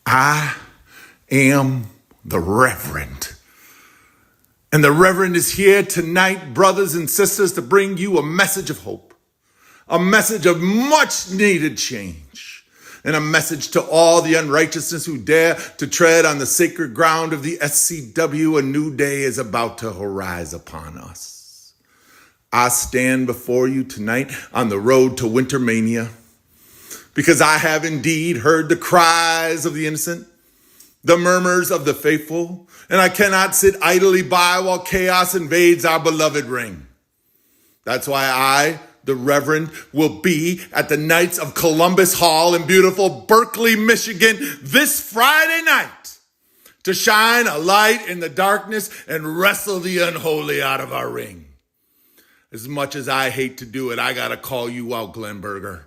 I am the Reverend. And the Reverend is here tonight, brothers and sisters, to bring you a message of hope, a message of much needed change, and a message to all the unrighteousness who dare to tread on the sacred ground of the SCW. A new day is about to arise upon us. I stand before you tonight on the road to Wintermania because I have indeed heard the cries of the innocent, the murmurs of the faithful, and I cannot sit idly by while chaos invades our beloved ring. That's why I, the Reverend, will be at the Knights of Columbus Hall in beautiful Berkeley, Michigan this Friday night to shine a light in the darkness and wrestle the unholy out of our ring. As much as I hate to do it, I gotta call you out, Glenberger.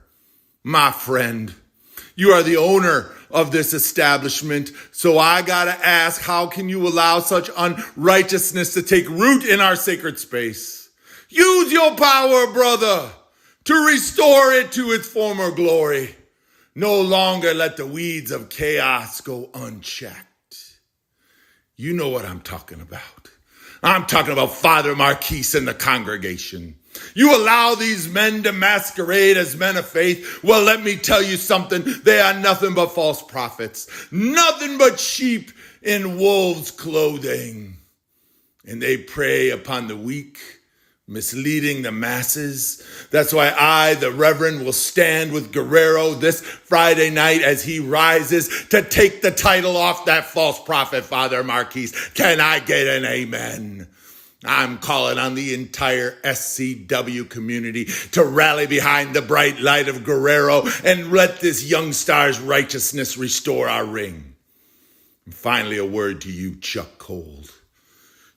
My friend, you are the owner of this establishment, so I gotta ask, how can you allow such unrighteousness to take root in our sacred space? Use your power, brother, to restore it to its former glory. No longer let the weeds of chaos go unchecked. You know what I'm talking about. I'm talking about Father Marquise and the congregation. You allow these men to masquerade as men of faith. Well, let me tell you something. They are nothing but false prophets. Nothing but sheep in wolves' clothing. And they prey upon the weak, misleading the masses. That's why I, the Reverend, will stand with Guerrero this Friday night as he rises to take the title off that false prophet, Father Marquise. Can I get an amen? I'm calling on the entire SCW community to rally behind the bright light of Guerrero and let this young star's righteousness restore our ring. And finally, a word to you, Chuck Cole.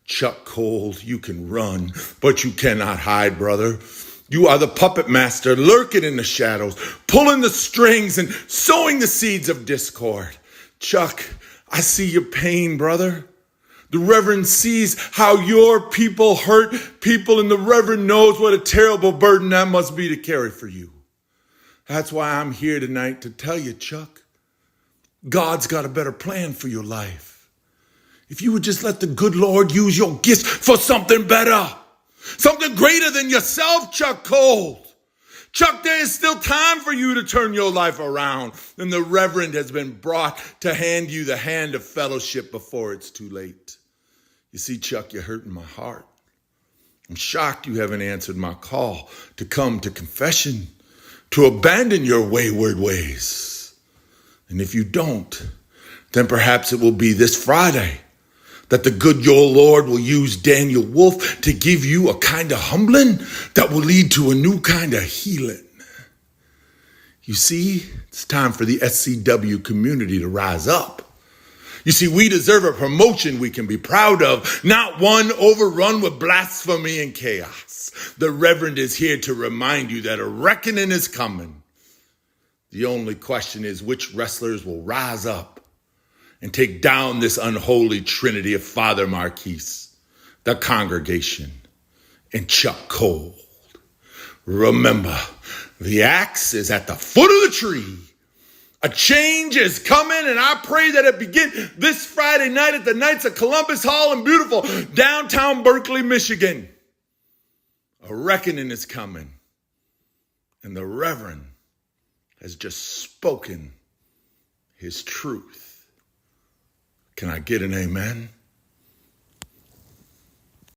Chuck Cole, you can run, but you cannot hide, brother. You are the puppet master lurking in the shadows, pulling the strings and sowing the seeds of discord. Chuck, I see your pain, brother. The Reverend sees how your people hurt people, and the Reverend knows what a terrible burden that must be to carry for you. That's why I'm here tonight to tell you, Chuck, God's got a better plan for your life. If you would just let the good Lord use your gifts for something better, something greater than yourself, Chuck Cole. Chuck, there is still time for you to turn your life around, and the Reverend has been brought to hand you the hand of fellowship before it's too late. You see, Chuck, you're hurting my heart. I'm shocked you haven't answered my call to come to confession, to abandon your wayward ways. And if you don't, then perhaps it will be this Friday that the good your Lord will use Daniel Wolf to give you a kind of humbling that will lead to a new kind of healing. You see, it's time for the SCW community to rise up. You see, we deserve a promotion we can be proud of, not one overrun with blasphemy and chaos. The Reverend is here to remind you that a reckoning is coming. The only question is which wrestlers will rise up and take down this unholy trinity of Father Marquise, the congregation, and Chuck Cole. Remember, the axe is at the foot of the tree. A change is coming, and I pray that it begin this Friday night at the Knights of Columbus Hall in beautiful downtown Berkeley, Michigan. A reckoning is coming, and the Reverend has just spoken his truth. Can I get an amen?